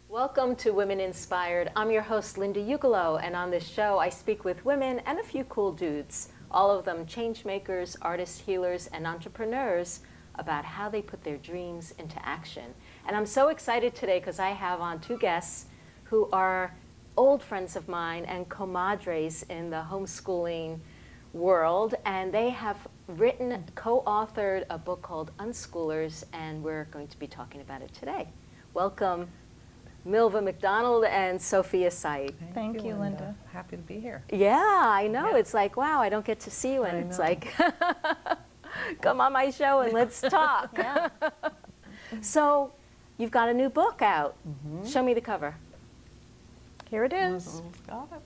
Welcome to Women Inspired. I'm your host, Linda Ugelow, and on this show I speak with women and a few cool dudes, all of them change makers, artists, healers, and entrepreneurs, about how they put their dreams into action. And I'm so excited today because I have on two guests who are old friends of mine and comadres in the homeschooling world, and they have written, co-authored a book called Unschoolers, and we're going to be talking about it today. Welcome, Milva McDonald and Sophia Sayigh. Thank you, Linda. Happy to be here. Yeah, I know. Yeah. It's like, wow, I don't get to see you, and it's like, come on my show and let's talk. Yeah. So, you've got a new book out. Show me the cover. Here it is.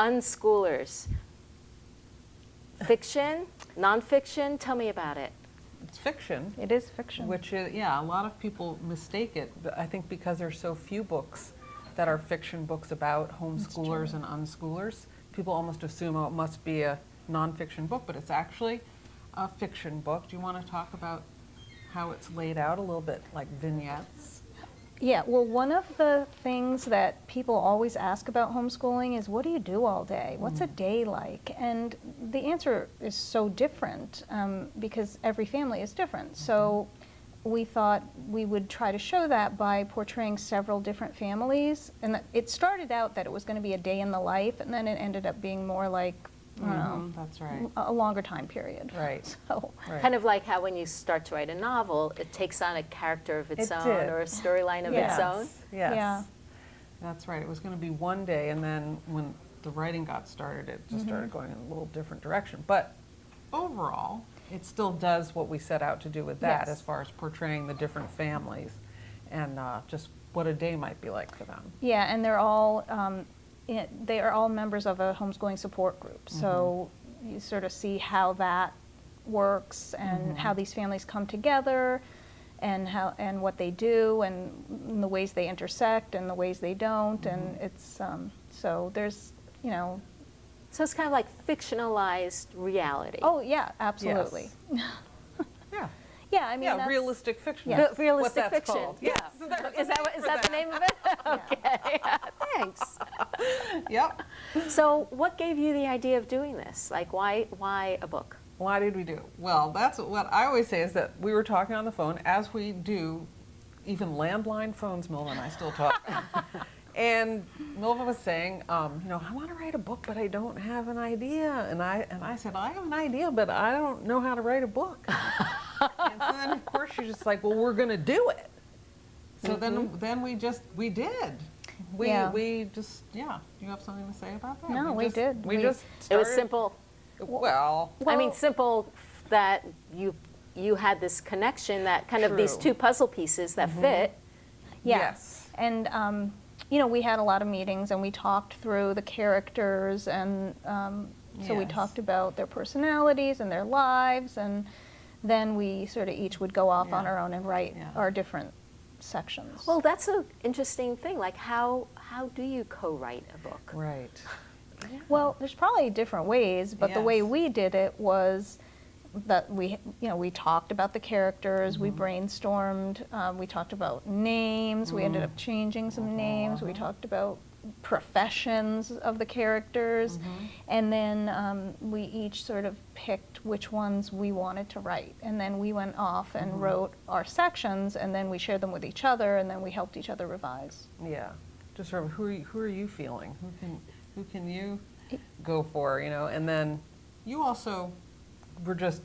Unschoolers. Fiction, nonfiction, tell me about it. It's fiction. It is fiction. Which is, yeah, a lot of people mistake it, but I think because there's so few books that are fiction books about homeschoolers and unschoolers, people almost assume, oh, it must be a nonfiction book, but it's actually a fiction book. Do you want to talk about how it's laid out a little bit, like vignettes? Yeah, well, one of the things that people always ask about homeschooling is, what do you do all day? What's a day like? And the answer is so different because every family is different. So we thought we would try to show that by portraying several different families. And it started out that it was going to be a day in the life, and then it ended up being more like, I don't know, That's right. a longer time period. Right. So, Right. Kind of like how when you start to write a novel, it takes on a character of its It own did. or a storyline of its own. Yes. Yeah. That's right. It was going to be one day, and then when the writing got started, it just started going in a little different direction. But overall, it still does what we set out to do with that, Yes. as far as portraying the different families and just what a day might be like for them. Yeah, and they're all they are all members of a homeschooling support group. So you sort of see how that works and how these families come together, and how and what they do, and the ways they intersect and the ways they don't. And it's so there's So it's kind of like fictionalized reality. oh yeah, absolutely. Yeah. Yeah, I mean Yeah, that's- realistic fiction. Yeah. That's Realistic what that's fiction. called. Yeah. Yes. Is that the name of it? Okay. Thanks. Yep. So what gave you the idea of doing this? Like, why a book? Why did we do it? Well, that's what I always say, is that we were talking on the phone, as we do, even landline phones, Milva and I still talk. And Milva was saying, I want to write a book, but I don't have an idea. And I said, I have an idea, but I don't know how to write a book. And so then, of course, she's just like, well, we're going to do it. So then we did. Yeah. We just, yeah. Do you have something to say about that? No, we did. We We- just It started. was simple. Well, I mean, simple that you had this connection, that kind of these True. two puzzle pieces that fit. Yeah. yes. And we had a lot of meetings, and we talked through the characters, and so we Yes. talked about their personalities and their lives, and then we sort of each would go off on Yeah. our own and write Yeah. our different sections. Well, that's an interesting thing. Like, how do you co-write a book? Right. Well, there's probably different ways, but the way Yes. we did it was that we talked about the characters, we brainstormed, we talked about names, we ended up changing some names, we talked about professions of the characters, and then we each sort of picked which ones we wanted to write, and then we went off and wrote our sections, and then we shared them with each other, and then we helped each other revise. Yeah. Just sort of who are you feeling? Who can you go for? And then you also were just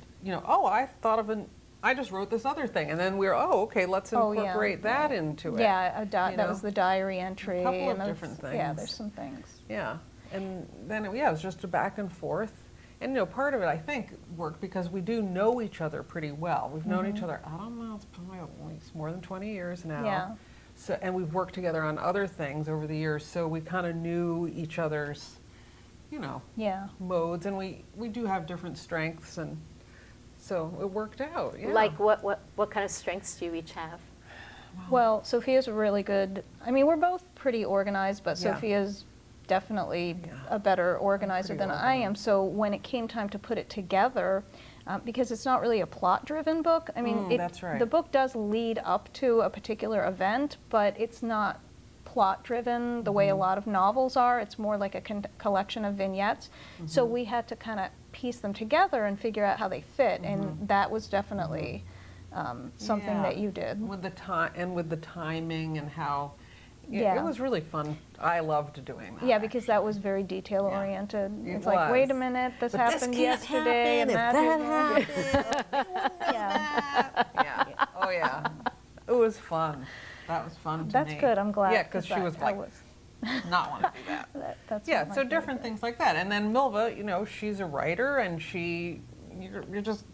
I just wrote this other thing, and then we're okay, let's Oh, yeah. incorporate that into it. Yeah, that know? was the diary entry. couple of and different Yeah, things. there's some things. Yeah. And then it was just a back and forth. And part of it I think worked because we do know each other pretty well. We've known each other, I don't know, it's probably at least more than 20 years now. Yeah. So, and we've worked together on other things over the years, so we kind of knew each other's, Yeah. modes, and we do have different strengths, and so it worked out. Yeah. Like, what kind of strengths do you each have? Well, Sophia's really good. I mean, we're both pretty organized, but Yeah. Sophia's definitely Yeah. a better organizer Pretty than I am. So when it came time to put it together, because it's not really a plot-driven book. I mean, that's right. the book does lead up to a particular event, but it's not plot-driven the way a lot of novels are. It's more like a collection of vignettes. So we had to kind of piece them together and figure out how they fit, and that was definitely something that you did. With the time and with the timing and how Yeah. it was really fun. I loved doing that. Yeah, because that was very detail-oriented. It It's like, was. wait a minute, this But happened yesterday, and that happened. yeah. Yeah. Oh yeah. It was fun. That was fun to me. That's good. I'm glad. Yeah, because she was like, not want to do that. That's Yeah, what my so favorite different is. things like that. And then Milva, she's a writer, and you're just,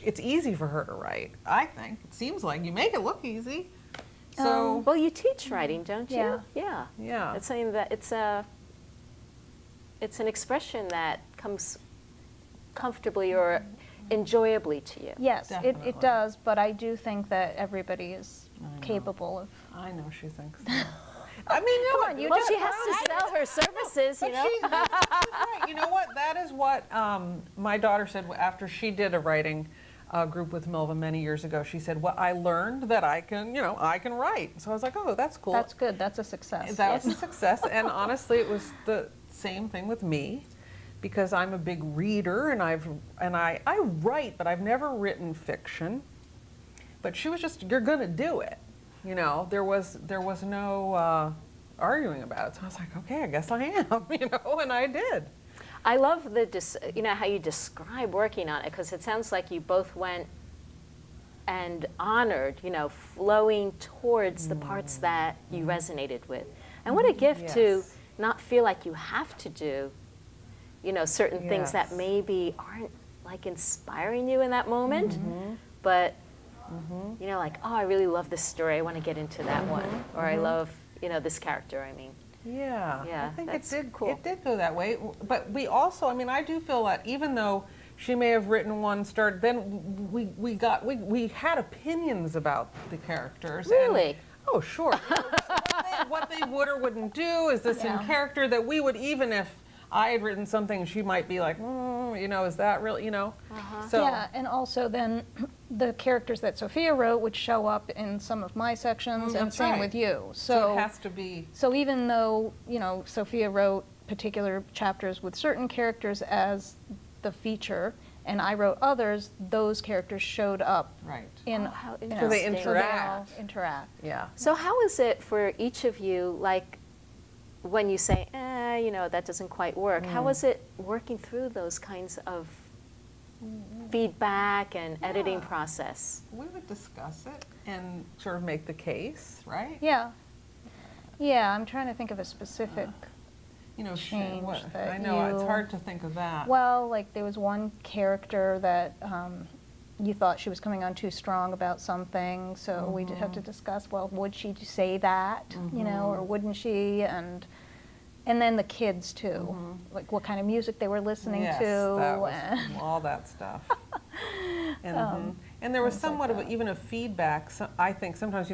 it's easy for her to write, I think. It seems like you make it look easy. So, Well, you teach writing, don't you? Yeah. Yeah. yeah. It's something that it's an expression that comes comfortably or enjoyably to you. Yes, Definitely. it does, but I do think that everybody is I know. capable of. I know she thinks so. I mean, you know what? you Well, just she has to sell her services, But you know. she's right. You know what? That is what my daughter said after she did a writing group with Milva many years ago. She said, "Well, I learned that I can write." So I was like, "Oh, that's cool." That's good. That's a success. That was a success. And honestly, it was the same thing with me, because I'm a big reader, and I write, but I've never written fiction. But she was just, "You're going to do it." There was no arguing about it. So I was like, "Okay, I guess I am," and I did. I love how you describe working on it, because it sounds like you both went and honored, flowing towards the parts that you resonated with. And what a gift to Yes. not feel like you have to do, certain things that Yes. maybe aren't like inspiring you in that moment, but like, oh, I really love this story. I want to get into that one, or I love, this character. I mean. Yeah, Yeah, I think that's it did. cool. It did go that way. But we also, I do feel that even though she may have written one start, then we had opinions about the characters. Really? And, oh, sure. What they would or wouldn't do. Is this in Yeah. character that we would, even if I had written something, she might be like, is that really, So Yeah, and also then the characters that Sophia wrote would show up in some of my sections, and that's same right. with you. so it has to be. So even though, Sophia wrote particular chapters with certain characters as the feature, and I wrote others, those characters showed up Right. in, Oh, how you know, So they so all interact. interact. Yeah. So how is it for each of you, like, when you say, that doesn't quite work, how is it working through those kinds of feedback and editing process? We would discuss it and sort of make the case, right? Yeah. Yeah, I'm trying to think of a specific, Change. that I know, it's you- hard to think of that. well, like there was one character that you thought she was coming on too strong about something, so we did have to discuss, well, would she say that, or wouldn't she? And then the kids too, like what kind of music they were listening Yes, to. that was and- all that stuff. And there was things like somewhat of that. even a feedback. So I think sometimes,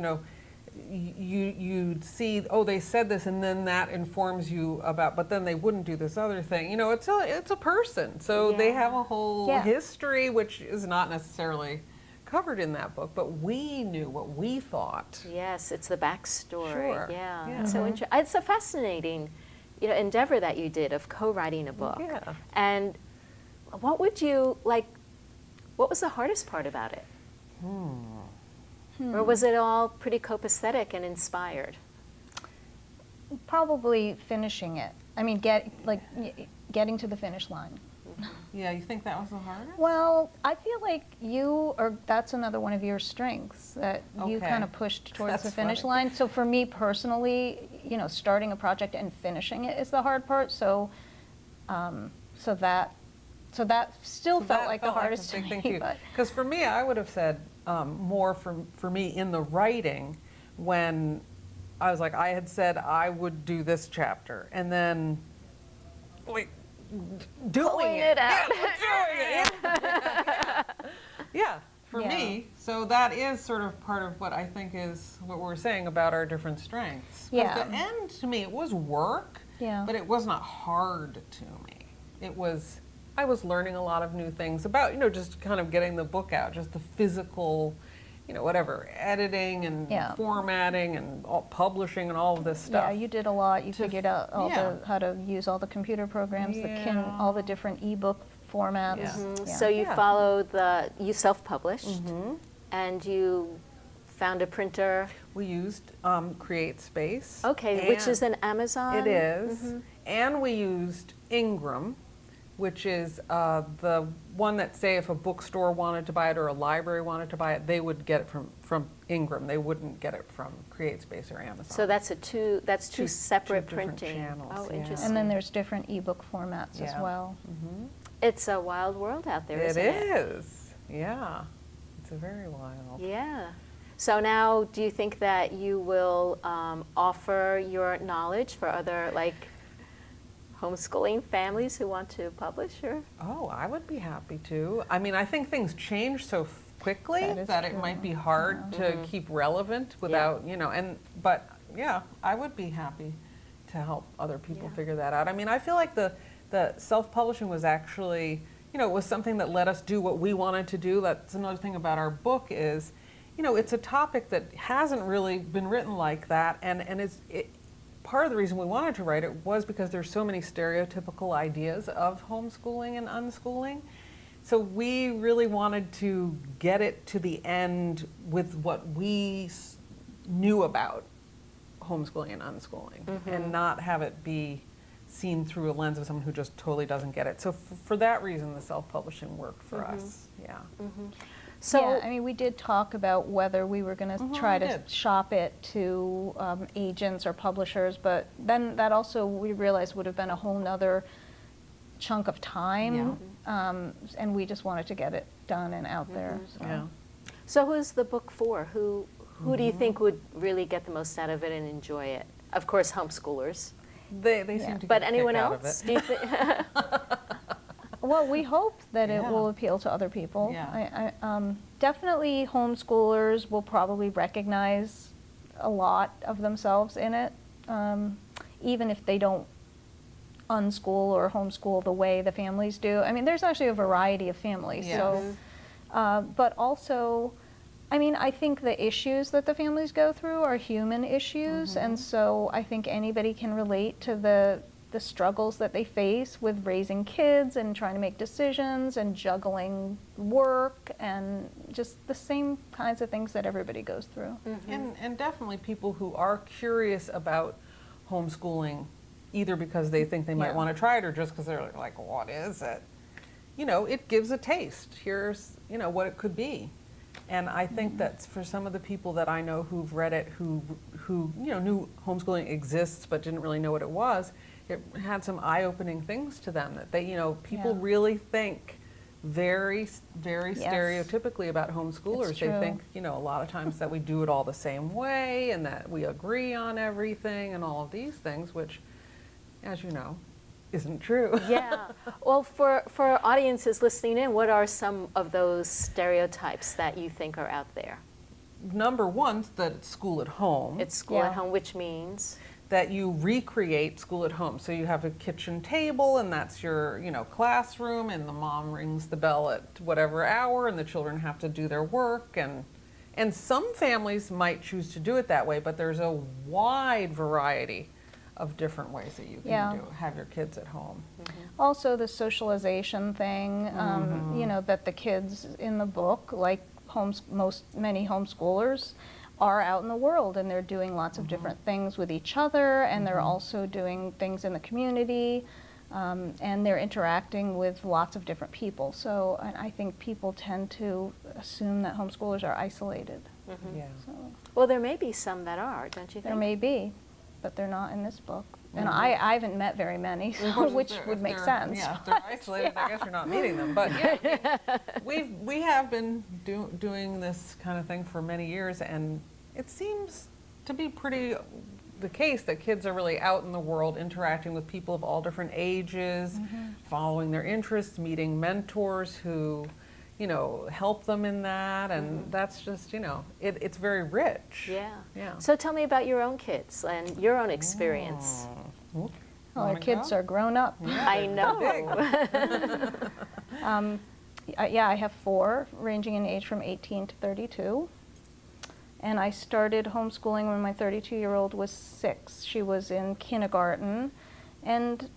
you'd see, oh, they said this, and then that informs you about, but then they wouldn't do this other thing. It's a person, so they Yeah. have a whole Yeah. history, which is not necessarily covered in that book, but we knew what we thought. Yes, it's the backstory. Sure. Yeah, Yeah. It's so it's a fascinating, endeavor that you did of co-writing a book. Yeah. And what would you like? What was the hardest part about it? Or was it all pretty copacetic and inspired? Probably finishing it. I mean, getting to the finish line. Yeah, you think that was the hardest? Well, I feel like that's another one of your strengths, that you Okay. kind of pushed towards the That's finish funny. line. So for me personally, starting a project and finishing it is the hard part. So, so that still So felt that like the felt hardest a big to thing me. to you. But Because for me, I would have said more for me in the writing, when I was like, I had said I would do this chapter, and then like doing Pulling it out. Yeah, doing it. Yeah, for Yeah. me. So that is sort of part of what I think is what we're saying about our different strengths. 'Cause Yeah. the end to me, it was work, Yeah. but it was not hard to me. It was I was learning a lot of new things about, just kind of getting the book out, just the physical, whatever, editing and Yeah. formatting and all, publishing and all of this stuff. Yeah, you did a lot. You figured out yeah. how to use all the computer programs, Yeah. all the different ebook formats. Yeah. Yeah. So you Yeah. followed you self-published, and you found a printer. We used Create Space. Okay, which is and an Amazon. It is. And we used Ingram, which is the one that, say, if a bookstore wanted to buy it or a library wanted to buy it, they would get it from Ingram. They wouldn't get it from Create Space or Amazon. So that's two separate two different printing. channels, Oh, yeah. interesting. And then there's different ebook formats as Yeah. well. It's a wild world out there, isn't it? It is. Yeah. It's a very wild. Yeah. So now, do you think that you will offer your knowledge for other, homeschooling families who want to publish? Or? Oh, I would be happy to. I mean, I think things change so quickly That is that it true. might be hard to keep relevant without, but yeah, I would be happy to help other people Yeah. figure that out. I mean, I feel like the self-publishing was actually, it was something that let us do what we wanted to do. That's another thing about our book is, it's a topic that hasn't really been written like that, and part of the reason we wanted to write it was because there's so many stereotypical ideas of homeschooling and unschooling. So we really wanted to get it to the end with what we knew about homeschooling and unschooling, and not have it be seen through a lens of someone who just totally doesn't get it. So for that reason, the self-publishing worked for us. Yeah. So yeah, I mean, we did talk about whether we were going to try we to did. shop it to agents or publishers, but then that also, we realized, would have been a whole nother chunk of time, and we just wanted to get it done and out there. So. Yeah. So who's the book for? Who do you think would really get the most out of it and enjoy it? Of course, homeschoolers. They seem to But get a anyone kick out of else? it. Do you think? Well, we hope that it Yeah. will appeal to other people. Yeah. Definitely homeschoolers will probably recognize a lot of themselves in it, even if they don't unschool or homeschool the way the families do. I mean, there's actually a variety of families. Yes. So, but also, I mean, I think the issues that the families go through are human issues, and so I think anybody can relate to the struggles that they face with raising kids and trying to make decisions and juggling work and just the same kinds of things that everybody goes through. And definitely people who are curious about homeschooling, either because they think they might Yeah. want to try it or just because they're like, what is it? It gives a taste. Here's, what it could be. And I think that's for some of the people that I know who've read it, who knew homeschooling exists but didn't really know what it was, it had some eye-opening things to them that they, people Yeah. really think very, very Yes. stereotypically about homeschoolers. It's They true. think, a lot of times that we do it all the same way and that we agree on everything and all of these things, which, as you know, isn't true. Yeah. Well, for audiences listening in, what are some of those stereotypes that you think are out there? Number one's that it's school at home. It's school Yeah. at home, which means that you recreate school at home. So you have a kitchen table and that's your, classroom, and the mom rings the bell at whatever hour and the children have to do their work, and some families might choose to do it that way, but there's a wide variety of different ways that you can Yeah. have your kids at home. Also, the socialization thing, that the kids in the book, like many homeschoolers, are out in the world and they're doing lots of different things with each other, and they're also doing things in the community, and they're interacting with lots of different people. So I think people tend to assume that homeschoolers are isolated. Yeah. So well, there may be some that are, don't you think? there may be, but they're not in this book. And I haven't met very many, so, which would make sense. Yeah, if they're isolated, I guess you're not meeting them. But yeah, we have been doing this kind of thing for many years, and it seems to be pretty the case that kids are really out in the world interacting with people of all different ages, following their interests, meeting mentors who, help them in that, and that's just, it's very rich. Yeah. Yeah. So tell me about your own kids and your own experience. All our Wanna kids go? are grown up. Yeah, I they're know. big. Yeah, I have 4, ranging in age from 18 to 32. And I started homeschooling when my 32-year-old was 6. She was in kindergarten. And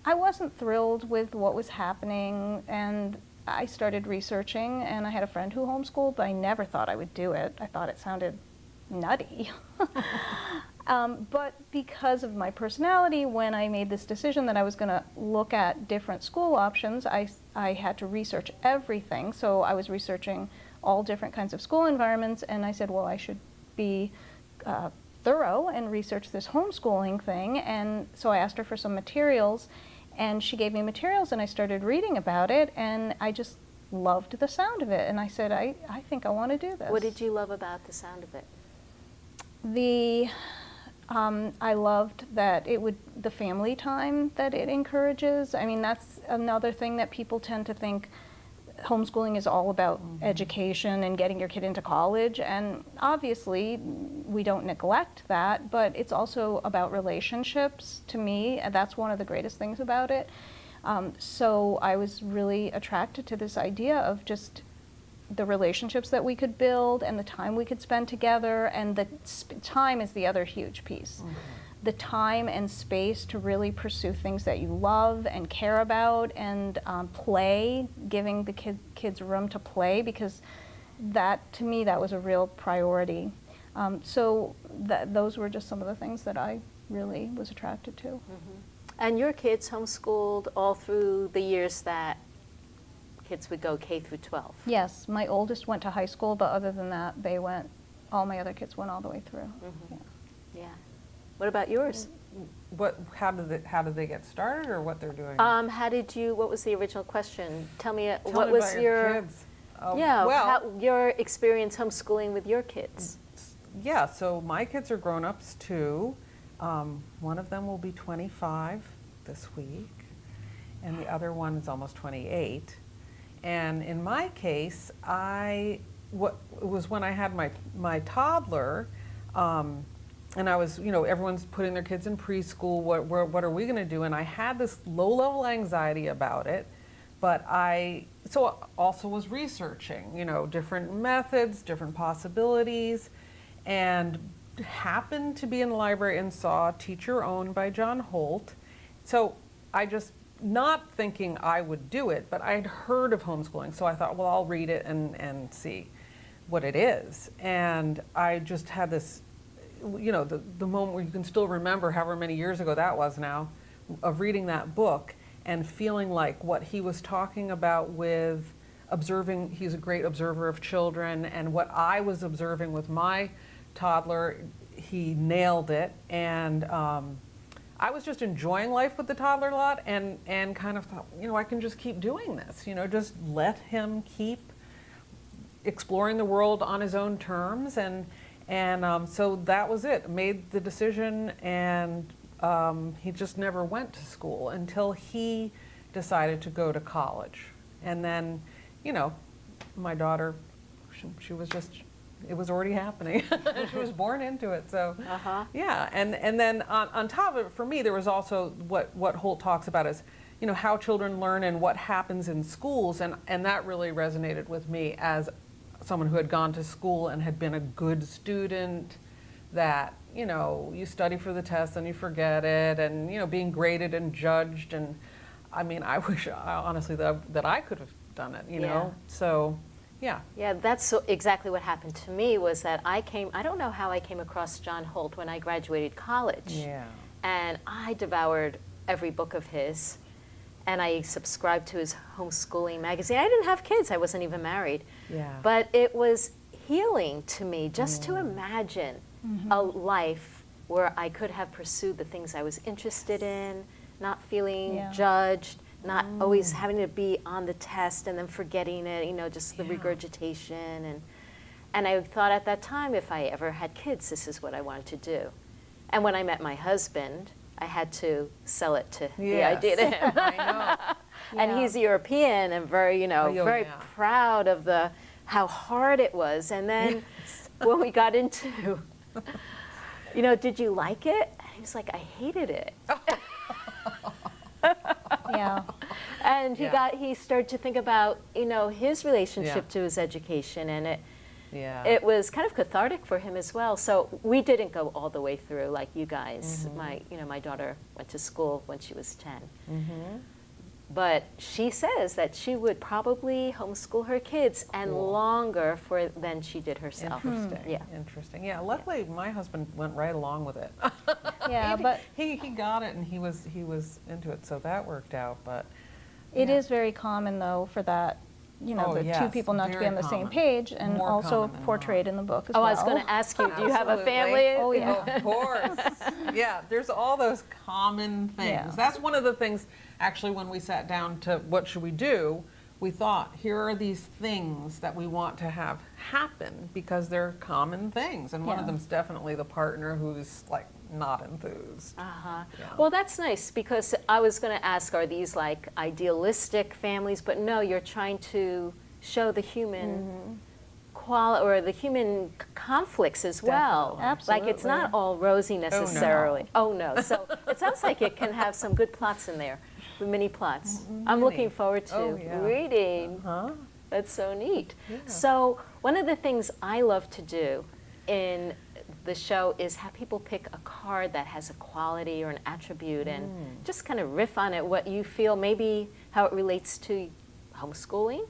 I wasn't thrilled with what was happening. And I started researching, and I had a friend who homeschooled, but I never thought I would do it. I thought it sounded nutty. But because of my personality, when I made this decision that I was going to look at different school options, I had to research everything. So I was researching all different kinds of school environments, and I said, well, I should be thorough and research this homeschooling thing. And so I asked her for some materials, and she gave me materials, and I started reading about it, and I just loved the sound of it. And I said, I think I want to do this. What did you love about the sound of it? I loved that the family time that it encourages. I mean, that's another thing that people tend to think homeschooling is all about education and getting your kid into college. And obviously, we don't neglect that, but it's also about relationships to me. And that's one of the greatest things about it. So I was really attracted to this idea of just the relationships that we could build and the time we could spend together, and the time is the other huge piece. The time and space to really pursue things that you love and care about, and play, giving the kids room to play, because that, to me, that was a real priority. So those were just some of the things that I really was attracted to. And your kids homeschooled all through the years that kids would go K through 12? Yes, my oldest went to high school, but other than that, all my other kids went all the way through. Yeah. Yeah. What about yours? How did they get started, or what they're doing? What was the original question? Tell me, Tell what me was about your kids. your experience homeschooling with your kids? Yeah, so my kids are grown-ups too. One of them will be 25 this week, and the other one is almost 28. And in my case, it was when I had my toddler, and I was, everyone's putting their kids in preschool. What are we going to do? And I had this low-level anxiety about it, but I also was researching, different methods, different possibilities, and happened to be in the library and saw Teach Your Own by John Holt. So I just, not thinking I would do it, but I had heard of homeschooling. So I thought, well, I'll read it and see what it is. And I just had this, the moment where you can still remember however many years ago that was now, of reading that book and feeling like what he was talking about with observing, he's a great observer of children, and what I was observing with my toddler, he nailed it. And I was just enjoying life with the toddler a lot, and kind of thought, I can just keep doing this, just let him keep exploring the world on his own terms. And so that was it. Made the decision, and he just never went to school until he decided to go to college. And then, my daughter, she was just, it was already happening. She was born into it. So, yeah. And then on top of it, for me, there was also what Holt talks about is, how children learn and what happens in schools. And that really resonated with me as someone who had gone to school and had been a good student, that, you study for the test and you forget it, and, being graded and judged. And I mean, I wish, honestly, that I could have done it, Yeah. So, yeah. Yeah, that's exactly what happened to me, was that I don't know how I came across John Holt when I graduated college. Yeah. And I devoured every book of his, and I subscribed to his homeschooling magazine. I didn't have kids, I wasn't even married. Yeah. But it was healing to me just to imagine a life where I could have pursued the things I was interested in, not feeling judged, not always having to be on the test and then forgetting it, just the regurgitation. And I thought at that time, if I ever had kids, this is what I wanted to do. And when I met my husband, I had to sell it to the idea to him. I know. And he's European and very, very proud of how hard it was. And then when we got into, did you like it? And he was like, I hated it. Yeah. And Yeah. he started to think about, his relationship Yeah. to his education, and Yeah. it was kind of cathartic for him as well. So we didn't go all the way through like you guys. My daughter went to school when she was 10. But she says that she would probably homeschool her kids and Cool. longer than she did herself. Interesting. Yeah. Interesting. Yeah. Luckily, my husband went right along with it. Yeah, but he got it and he was into it, so that worked out. But it yeah. is very common though for that, Oh, the two yes, people not to be very on the same common. page, and More also common than portrayed not. in the book as Oh, well. I was going to ask you, do you have a Absolutely. family? Oh, yeah. Of course. Yeah, there's all those common things. Yeah. That's one of the things, actually, when we sat down to what should we do, we thought, here are these things that we want to have happen because they're common things. And one of Yeah. them's definitely the partner who's like not enthused. Uh-huh. Yeah. Well, that's nice because I was going to ask, are these like idealistic families? But no, you're trying to show the human or the human conflicts as well. Definitely. Like it's not all rosy necessarily. Oh no. So it sounds like it can have some good plots in there, the mini plots. I'm looking forward to Oh, yeah. reading. Huh? That's so neat. Yeah. So one of the things I love to do in the show is have people pick a card that has a quality or an attribute and just kind of riff on it, what you feel, maybe how it relates to homeschooling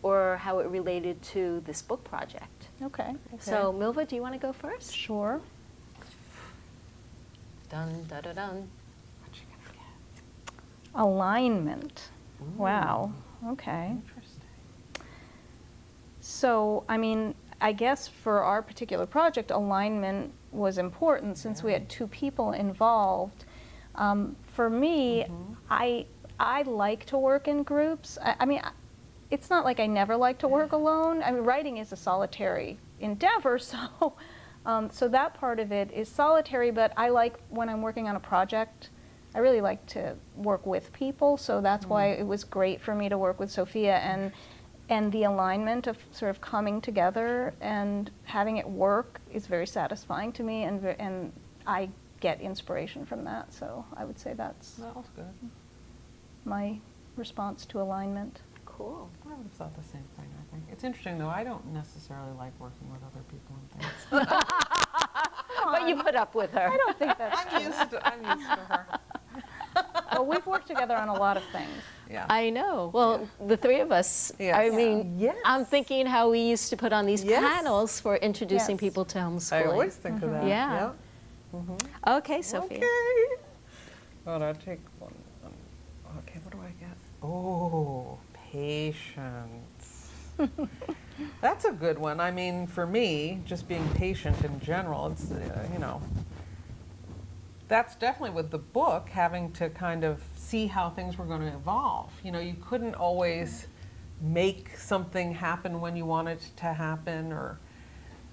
or how it related to this book project. Okay. So Milva, do you want to go first? Sure. Dun, dun, dun, dun. What you gonna get? Alignment. Wow. Okay. Interesting. So, I mean, I guess for our particular project, alignment was important since we had two people involved. For me, I like to work in groups. I mean, it's not like I never like to work alone. I mean, writing is a solitary endeavor, so so that part of it is solitary. But I like when I'm working on a project, I really like to work with people. So that's why it was great for me to work with Sophia and the alignment of sort of coming together and having it work is very satisfying to me, and I get inspiration from that. So I would say that's That was good. my response to alignment. Cool. I would have thought the same thing, I think. It's interesting, though. I don't necessarily like working with other people and things. But you put up with her. I don't think that's I'm used to her. well, we've worked together on a lot of things. Yeah. I know. Well, the three of us, Yes. I mean, Yes. I'm thinking how we used to put on these Yes. panels for introducing Yes. people to I homeschooling. always think of that. Yeah. Okay, Sophia. Okay. Well, I'll take one. Okay, what do I get? Oh, patience. That's a good one. I mean, for me, just being patient in general, it's, that's definitely with the book, having to kind of see how things were going to evolve. You couldn't always make something happen when you wanted it to happen, or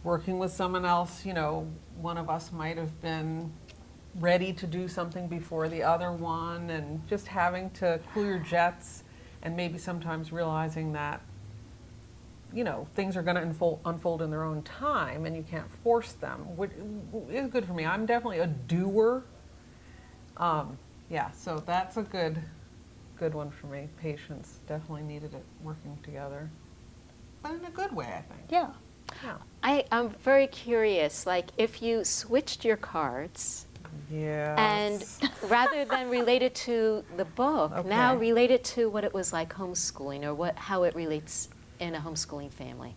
working with someone else, one of us might have been ready to do something before the other one, and just having to cool your jets and maybe sometimes realizing that things are going to unfold in their own time and you can't force them, which is good for me. I'm definitely a doer. Yeah, so that's a good one for me. Patience, definitely needed it, working together, but in a good way, I think. Yeah. Yeah. I'm very curious, like if you switched your cards Yes. and rather than relate it to the book, now Okay. relate it to what it was like homeschooling or how it relates in a homeschooling family.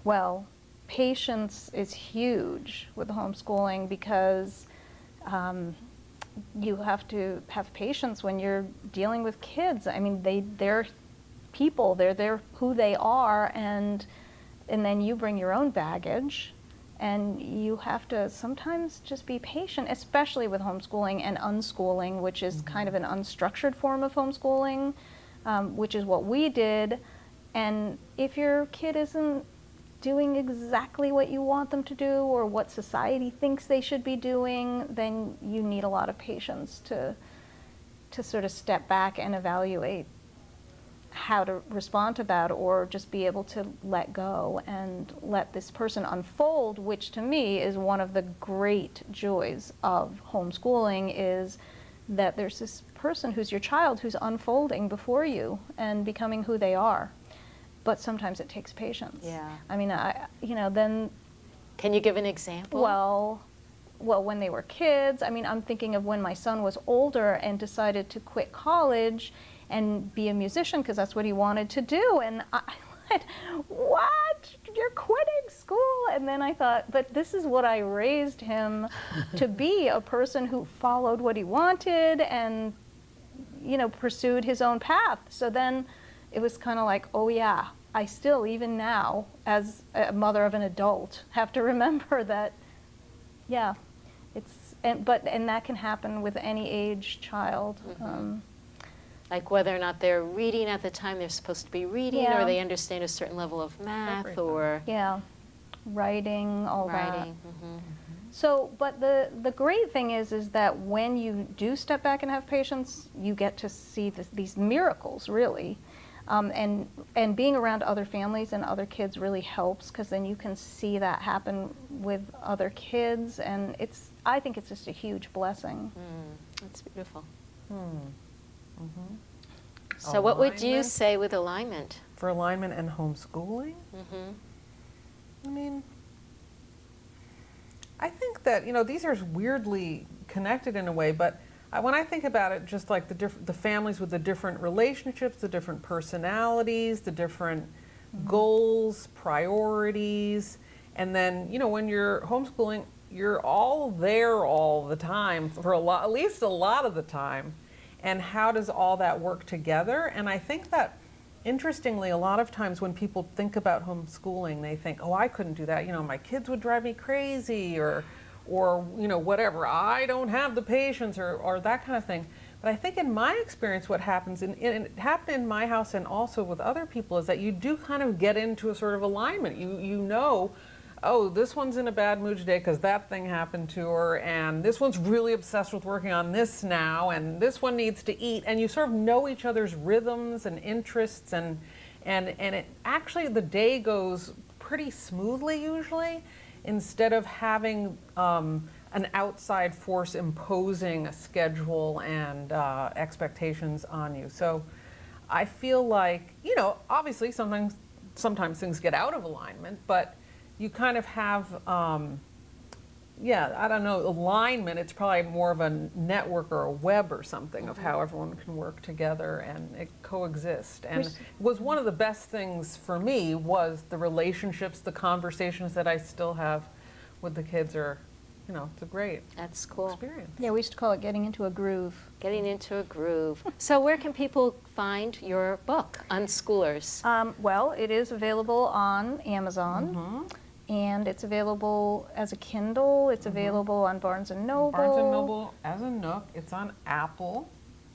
Well, patience is huge with homeschooling because you have to have patience when you're dealing with kids. I mean, they're people, they're who they are, and then you bring your own baggage, and you have to sometimes just be patient, especially with homeschooling and unschooling, which is kind of an unstructured form of homeschooling, which is what we did. And if your kid isn't doing exactly what you want them to do or what society thinks they should be doing, then you need a lot of patience to sort of step back and evaluate how to respond to that, or just be able to let go and let this person unfold, which to me is one of the great joys of homeschooling, is that there's this person who's your child who's unfolding before you and becoming who they are. But sometimes it takes patience. Yeah. I mean, then, Can you give an example? well, when they were kids, I mean, I'm thinking of when my son was older and decided to quit college and be a musician because that's what he wanted to do. And I went, what? You're quitting school? And then I thought, but this is what I raised him to be, a person who followed what he wanted and, pursued his own path. So then it was kind of like, oh yeah, I still, even now, as a mother of an adult, have to remember that, yeah, and that can happen with any age child. Like whether or not they're reading at the time they're supposed to be reading, Yeah. or they understand a certain level of math, Everything. or Yeah, writing, all that. writing. So, but the great thing is that when you do step back and have patience, you get to see these miracles, really. And being around other families and other kids really helps, because then you can see that happen with other kids, and I think it's just a huge blessing. That's beautiful. Mm-hmm. So what would you Alignment? say with alignment? For alignment and homeschooling? I mean, I think that, these are weirdly connected in a way, but when I think about it, just like the families with the different relationships, the different personalities, the different goals, priorities, and then, when you're homeschooling, you're all there all the time for at least a lot of the time. And how does all that work together? And I think that, interestingly, a lot of times when people think about homeschooling, they think, oh, I couldn't do that. My kids would drive me crazy, or whatever. I don't have the patience, or that kind of thing. But I think in my experience, what happens, and it happened in my house and also with other people, is that you do kind of get into a sort of alignment. You know, oh, this one's in a bad mood today because that thing happened to her, and this one's really obsessed with working on this now, and this one needs to eat, and you sort of know each other's rhythms and interests, and it actually, the day goes pretty smoothly usually, instead of having an outside force imposing a schedule and expectations on you. So I feel like, obviously sometimes things get out of alignment, but you kind of have, I don't know, alignment. It's probably more of a network or a web or something of how everyone can work together and coexist. And it was one of the best things for me was the relationships, the conversations that I still have with the kids are, it's a great That's cool. experience. Yeah, we used to call it getting into a groove. Getting into a groove. So where can people find your book, Unschoolers? Well, it is available on Amazon, and it's available as a Kindle. It's available on Barnes & Noble. Barnes & Noble as a Nook. It's on Apple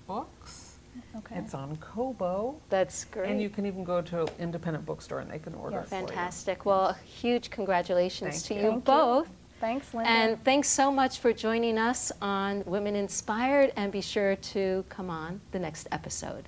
Books. Okay. It's on Kobo. That's great. And you can even go to an independent bookstore and they can order it for you. Fantastic. Well, huge congratulations Thank to you. you Thank you. both. Thanks, Linda. And thanks so much for joining us on Women Inspired, and be sure to come on the next episode.